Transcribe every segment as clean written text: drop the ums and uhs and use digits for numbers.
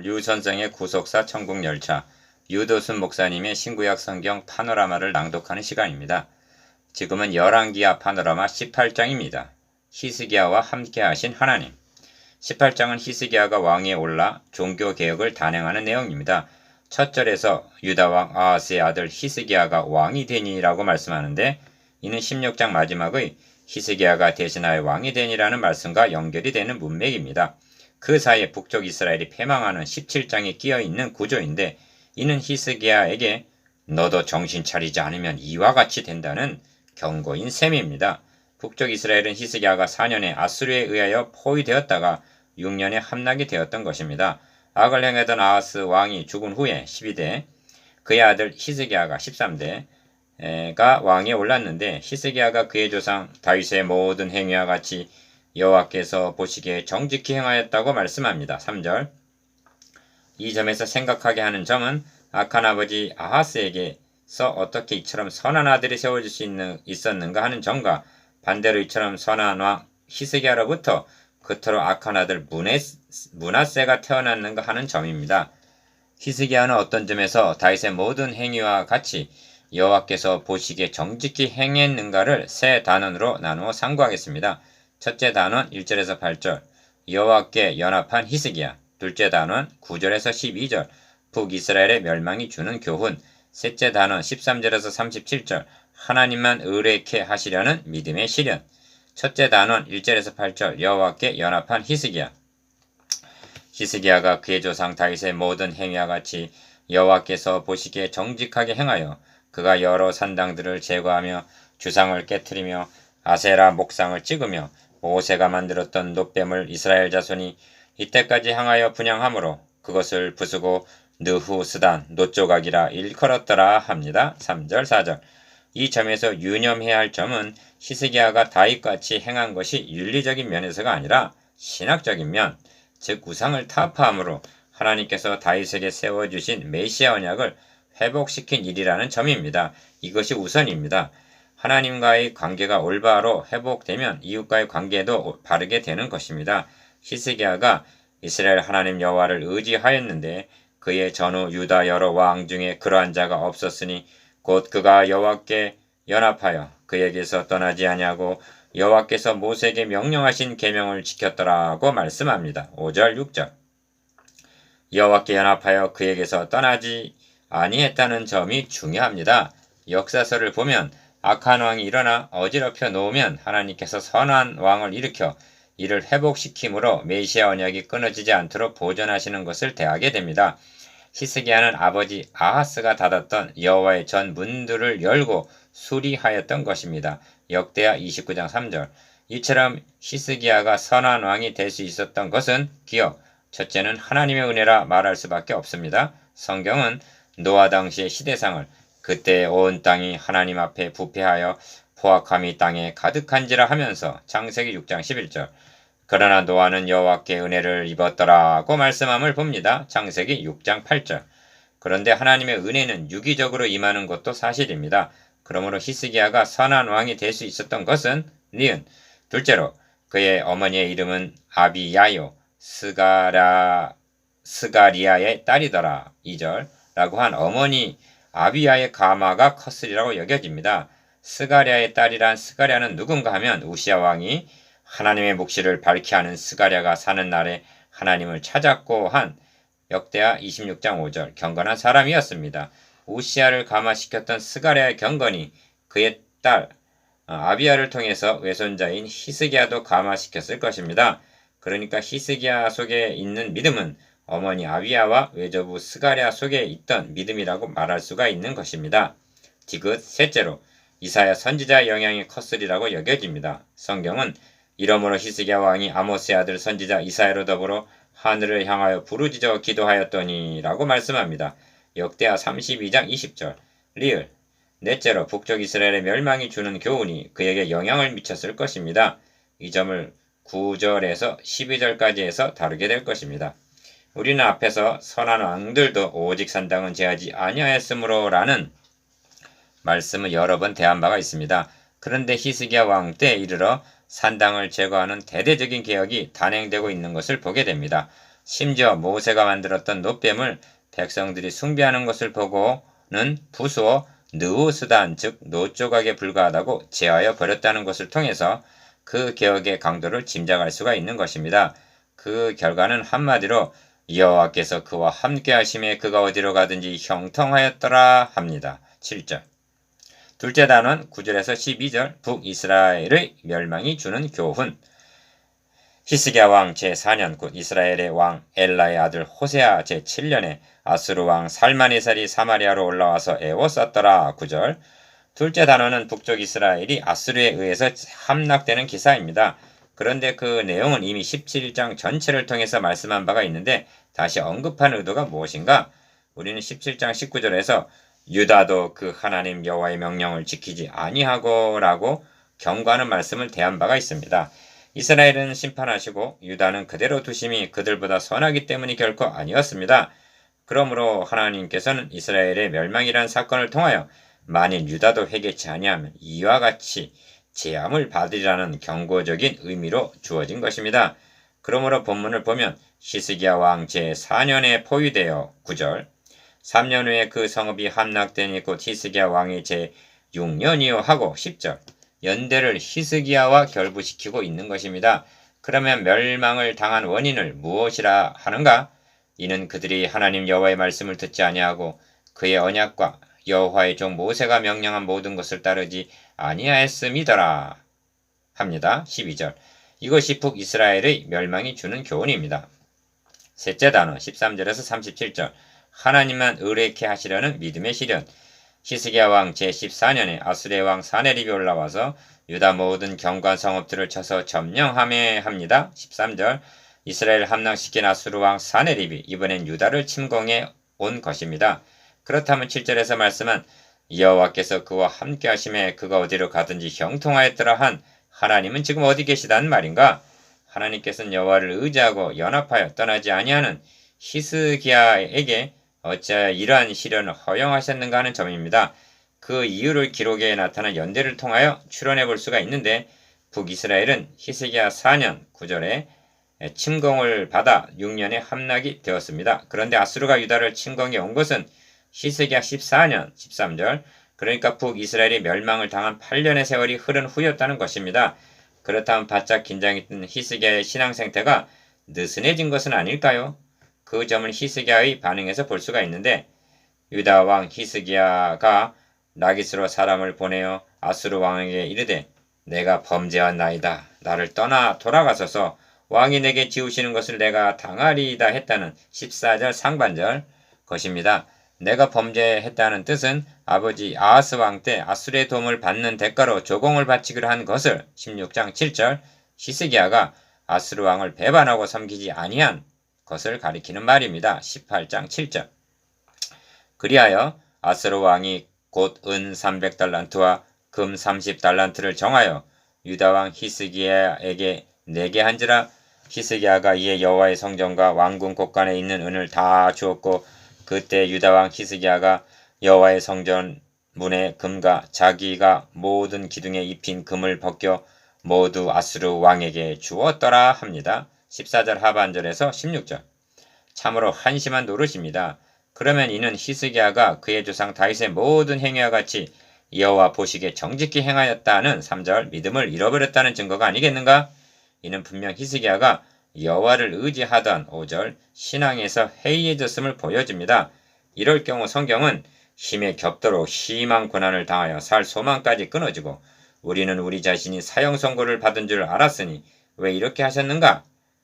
류선생의 구속사 천국열차, 유도순 목사님의 신구약 성경 파노라마를 낭독하는 시간입니다. 지금은 열왕기하 파노라마 18장입니다. 히스기야와 함께 하신 하나님. 18장은 히스기야가 왕위에 올라 종교개혁을 단행하는 내용입니다. 첫 절에서 유다왕 아하스의 아들 히스기야가 왕이 되니라고 말씀하는데, 이는 16장 마지막의 히스기야가 대신하여 왕이 되니라는 말씀과 연결이 되는 문맥입니다. 그 사이에 북쪽 이스라엘이 패망하는 17장이 끼어있는 구조인데, 이는 히스기야에게 너도 정신 차리지 않으면 이와 같이 된다는 경고인 셈입니다. 북쪽 이스라엘은 히스기야가 4년에 아수르에 의하여 포위되었다가 6년에 함락이 되었던 것입니다. 악을 행하던 아하스 왕이 죽은 후에 12대, 그의 아들 히스기야가 13대가 왕위에 올랐는데, 히스기야가 그의 조상 다윗의 모든 행위와 같이 여호와께서 보시기에 정직히 행하였다고 말씀합니다. 3절. 이 점에서 생각하게 하는 점은 악한 아버지 아하스에게서 어떻게 이처럼 선한 아들이 세워질 수 있었는가 하는 점과, 반대로 이처럼 선한 왕 히스기야로부터 그토록 악한 아들 므낫세가 태어났는가 하는 점입니다. 히스기야는 어떤 점에서 다윗의 모든 행위와 같이 여호와께서 보시기에 정직히 행했는가를 세 단원으로 나누어 상고하겠습니다. 첫째 단원 1절에서 8절, 여호와께 연합한 히스기야. 둘째 단원 9절에서 12절, 북이스라엘의 멸망이 주는 교훈. 셋째 단원 13절에서 37절, 하나님만 의뢰케 하시려는 믿음의 실현. 첫째 단원 1절에서 8절, 여호와께 연합한 히스기야. 히스기야가 그의 조상 다윗의 모든 행위와 같이 여호와께서 보시기에 정직하게 행하여 그가 여러 산당들을 제거하며 주상을 깨뜨리며 아세라 목상을 찍으며 모세가 만들었던 놋뱀을 이스라엘 자손이 이때까지 향하여 분향함으로 그것을 부수고 느후스단 놋조각이라 일컬었더라 합니다. 3절 4절. 이 점에서 유념해야 할 점은 히스기야가 다윗같이 행한 것이 윤리적인 면에서가 아니라 신학적인 면, 즉 우상을 타파함으로 하나님께서 다윗에게 세워주신 메시아 언약을 회복시킨 일이라는 점입니다. 이것이 우선입니다. 하나님과의 관계가 올바로 회복되면 이웃과의 관계도 바르게 되는 것입니다. 히스기야가 이스라엘 하나님 여호와를 의지하였는데 그의 전후 유다 여러 왕 중에 그러한 자가 없었으니 곧 그가 여호와께 연합하여 그에게서 떠나지 아니하고 여호와께서 모세에게 명령하신 계명을 지켰더라고 말씀합니다. 5절 6절. 여호와께 연합하여 그에게서 떠나지 아니했다는 점이 중요합니다. 역사서를 보면 악한 왕이 일어나 어지럽혀 놓으면 하나님께서 선한 왕을 일으켜 이를 회복시킴으로 메시아 언약이 끊어지지 않도록 보존하시는 것을 대하게 됩니다. 히스기야는 아버지 아하스가 닫았던 여호와의 전 문들을 열고 수리하였던 것입니다. 역대하 29장 3절. 이처럼 히스기야가 선한 왕이 될 수 있었던 것은 기억, 첫째는 하나님의 은혜라 말할 수밖에 없습니다. 성경은 노아 당시의 시대상을 그때 온 땅이 하나님 앞에 부패하여 포악함이 땅에 가득한지라 하면서 창세기 6장 11절, 그러나 노아는 여호와께 은혜를 입었더라고 말씀함을 봅니다. 창세기 6장 8절. 그런데 하나님의 은혜는 유기적으로 임하는 것도 사실입니다. 그러므로 히스기야가 선한 왕이 될 수 있었던 것은 니은. 둘째로 그의 어머니의 이름은 아비야요 스가리아의 딸이더라 2절 라고 한 어머니 아비야의 가마가 컸으리라고 여겨집니다. 스가랴의 딸이란 스가랴는 누군가 하면 우시야 왕이 하나님의 묵시를 밝히 하는 스가랴가 사는 날에 하나님을 찾았고 한 역대하 26장 5절 경건한 사람이었습니다. 우시야를 감화시켰던 스가랴의 경건이 그의 딸 아비야를 통해서 외손자인 히스기야도 감화시켰을 것입니다. 그러니까 히스기야 속에 있는 믿음은 어머니 아비야와 외조부 스가랴 속에 있던 믿음이라고 말할 수가 있는 것입니다. 디귿 셋째로 이사야 선지자의 영향이 컸으리라고 여겨집니다. 성경은 이러므로 히스기야 왕이 아모스의 아들 선지자 이사야로 더불어 하늘을 향하여 부르짖어 기도하였더니 라고 말씀합니다. 역대하 32장 20절. 리을. 넷째로 북쪽 이스라엘의 멸망이 주는 교훈이 그에게 영향을 미쳤을 것입니다. 이 점을 9절에서 12절까지 해서 다루게 될 것입니다. 우리는 앞에서 선한 왕들도 오직 산당은 제하지 아니하였으므로 라는 말씀을 여러 번 대한 바가 있습니다. 그런데 히스기야 왕 때에 이르러 산당을 제거하는 대대적인 개혁이 단행되고 있는 것을 보게 됩니다. 심지어 모세가 만들었던 놋뱀을 백성들이 숭배하는 것을 보고는 부수어 느우스단 즉 노조각에 불과하다고 제하여 버렸다는 것을 통해서 그 개혁의 강도를 짐작할 수가 있는 것입니다. 그 결과는 한마디로 여호와께서 그와 함께 하심에 그가 어디로 가든지 형통하였더라 합니다. 7절. 둘째 단원 9절에서 12절 북이스라엘의 멸망이 주는 교훈. 히스기야 왕 제4년 곧 이스라엘의 왕 엘라의 아들 호세아 제7년에 아수르 왕 살마네살이 사마리아로 올라와서 애워쌌더라. 9절. 둘째 단어는 북쪽 이스라엘이 아수르에 의해서 함락되는 기사입니다. 그런데 그 내용은 이미 17장 전체를 통해서 말씀한 바가 있는데 다시 언급한 의도가 무엇인가? 우리는 17장 19절에서 유다도 그 하나님 여호와의 명령을 지키지 아니하고 라고 경고하는 말씀을 대한 바가 있습니다. 이스라엘은 심판하시고 유다는 그대로 두심이 그들보다 선하기 때문이 결코 아니었습니다. 그러므로 하나님께서는 이스라엘의 멸망이라는 사건을 통하여 만일 유다도 회개치 아니하면 이와 같이 재앙을 받으리라는 경고적인 의미로 주어진 것입니다. 그러므로 본문을 보면 히스기야 왕 제4년에 포위되어 9절 3년 후에 그 성읍이 함락되니 곧 히스기야 왕이 제6년이요 하고 10절 연대를 히스기야와 결부시키고 있는 것입니다. 그러면 멸망을 당한 원인을 무엇이라 하는가? 이는 그들이 하나님 여호와의 말씀을 듣지 아니하고 그의 언약과 여호와의 종 모세가 명령한 모든 것을 따르지 아니하였음이더라 합니다. 12절. 이것이 북이스라엘의 멸망이 주는 교훈입니다. 셋째 단어 13절에서 37절 하나님만 의뢰케 하시려는 믿음의 시련. 히스기야 왕 제14년에 아수르의 왕 사네립이 올라와서 유다 모든 견고한 성읍들을 쳐서 점령하며 합니다. 13절 이스라엘 함락시킨 아수르 왕 사네립이 이번엔 유다를 침공해 온 것입니다. 그렇다면 7절에서 말씀한 여호와께서 그와 함께 하심에 그가 어디로 가든지 형통하였더라 한 하나님은 지금 어디 계시단 말인가? 하나님께서는 여호와를 의지하고 연합하여 떠나지 아니하는 히스기야에게 어찌하여 이러한 시련을 허용하셨는가 하는 점입니다. 그 이유를 기록에 나타난 연대를 통하여 추론해 볼 수가 있는데 북이스라엘은 히스기야 4년 9절에 침공을 받아 6년에 함락이 되었습니다. 그런데 아수르가 유다를 침공해 온 것은 히스기야 14년 13절 그러니까 북이스라엘이 멸망을 당한 8년의 세월이 흐른 후였다는 것입니다. 그렇다면 바짝 긴장했던 히스기야의 신앙 상태가 느슨해진 것은 아닐까요? 그 점을 히스기야의 반응에서 볼 수가 있는데 유다 왕 히스기야가 라기스로 사람을 보내어 아수르 왕에게 이르되 내가 범죄한 나이다. 나를 떠나 돌아가소서 왕이 내게 지우시는 것을 내가 당하리이다 했다는 14절 상반절 것입니다. 내가 범죄했다는 뜻은 아버지 아하스 왕 때 아수르의 도움을 받는 대가로 조공을 바치기로 한 것을 16장 7절 히스기야가 아수르 왕을 배반하고 섬기지 아니한 것을 가리키는 말입니다. 18장 7절 그리하여 아수르 왕이 곧 은 300달란트와 금 30달란트를 정하여 유다 왕 히스기야에게 내게 한지라 히스기야가 이에 여호와의 성전과 왕궁 곳간에 있는 은을 다 주었고 그때 유다 왕 히스기야가 여호와의 성전 문의 금과 자기가 모든 기둥에 입힌 금을 벗겨 모두 아수르 왕에게 주었더라 합니다. 14절 하반절에서 16절 참으로 한심한 노릇입니다. 그러면 이는 히스기야가 그의 조상 다윗의 모든 행위와 같이 여호와 보시기에 정직히 행하였다는 3절 믿음을 잃어버렸다는 증거가 아니겠는가? 이는 분명 히스기야가 여호와를 의지하던 5절 신앙에서 해이해졌음을 보여줍니다. 이럴 경우 성경은 힘에 겹도록 심한 고난을 당하여 살 소망까지 끊어지고 우리는 우리 자신이 사형 선고를 받은 줄 알았으니 왜 이렇게 하셨는가?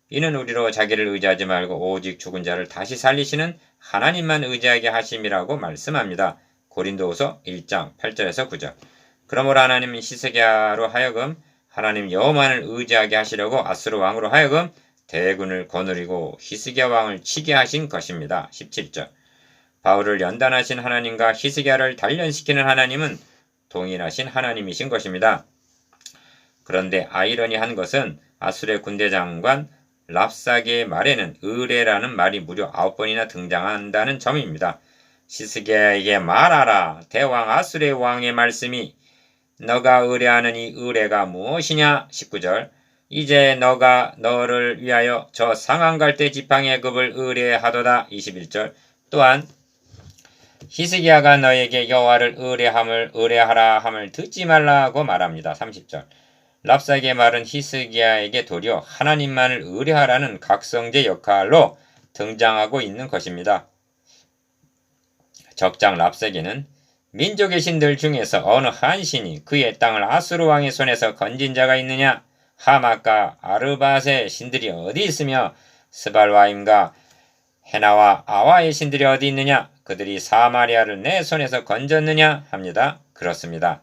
이는 우리로 자기를 의지하지 말고 오직 죽은 자를 다시 살리시는 하나님만 의지하게 하심이라고 말씀합니다. 고린도후서 1장 8절에서 9절 그러므로 하나님은 히스기야로 하여금 하나님 여호와만을 의지하게 하시려고 아수르 왕으로 하여금 대군을 거느리고 히스기야 왕을 치게 하신 것입니다. 17절 바울을 연단하신 하나님과 히스기야를 단련시키는 하나님은 동일하신 하나님이신 것입니다. 그런데 아이러니한 것은 아수르의 군대 장관 랍사게의 말에는 의뢰라는 말이 무려 9번이나 등장한다는 점입니다. 히스기야에게 말하라. 대왕 아수르의 왕의 말씀이 너가 의뢰하는 이 의뢰가 무엇이냐? 19절 이제 너가 너를 위하여 저 상한 갈대 지팡이의 급을 의뢰하도다. 21절. 또한 히스기야가 너에게 여호와를 의뢰하라 함을 듣지 말라고 말합니다. 30절. 랍사게의 말은 히스기야에게 도리어 하나님만을 의뢰하라는 각성제 역할로 등장하고 있는 것입니다. 적장 랍사게는 민족의 신들 중에서 어느 한 신이 그의 땅을 아수르 왕의 손에서 건진 자가 있느냐? 하맛과 아르밧의 신들이 어디 있으며 스발와임과 헤나와 아와의 신들이 어디 있느냐? 그들이 사마리아를 내 손에서 건졌느냐? 합니다. 그렇습니다.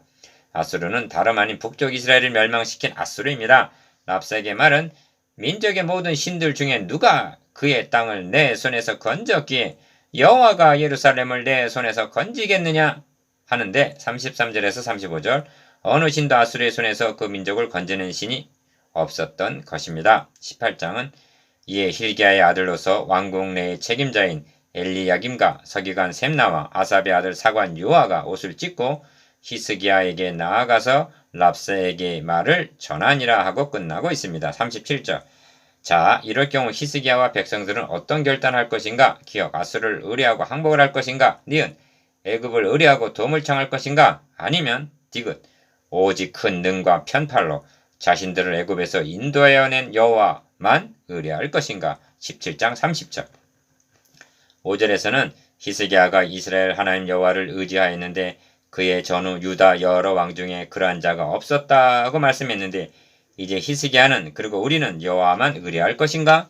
아수르는 다름 아닌 북쪽 이스라엘을 멸망시킨 아수르입니다. 랍사게의 말은 민족의 모든 신들 중에 누가 그의 땅을 내 손에서 건졌기에 여호와가 예루살렘을 내 손에서 건지겠느냐? 하는데 33절에서 35절 어느 신도 아수르의 손에서 그 민족을 건지는 신이 없었던 것입니다. 18장은 이에 힐기야의 아들로서 왕궁 내의 책임자인 엘리야김과 서기관 셈나와 아삽의 아들 사관 요아가 옷을 찢고 히스기야에게 나아가서 랍사에게 말을 전하니라 하고 끝나고 있습니다. 37절. 자, 이럴 경우 히스기야와 백성들은 어떤 결단할 것인가? 기억, 아수르를 의뢰하고 항복을 할 것인가? 니은, 애굽을 의뢰하고 도움을 청할 것인가? 아니면 디귿, 오직 큰 능과 편팔로 자신들을 애굽에서 인도하여 낸 여호와만 의뢰할 것인가? 17장 30절. 5절에서는 히스기야가 이스라엘 하나님 여호와를 의지하였는데 그의 전후 유다 여러 왕 중에 그러한 자가 없었다고 말씀했는데 이제 히스기야는 그리고 우리는 여호와만 의뢰할 것인가?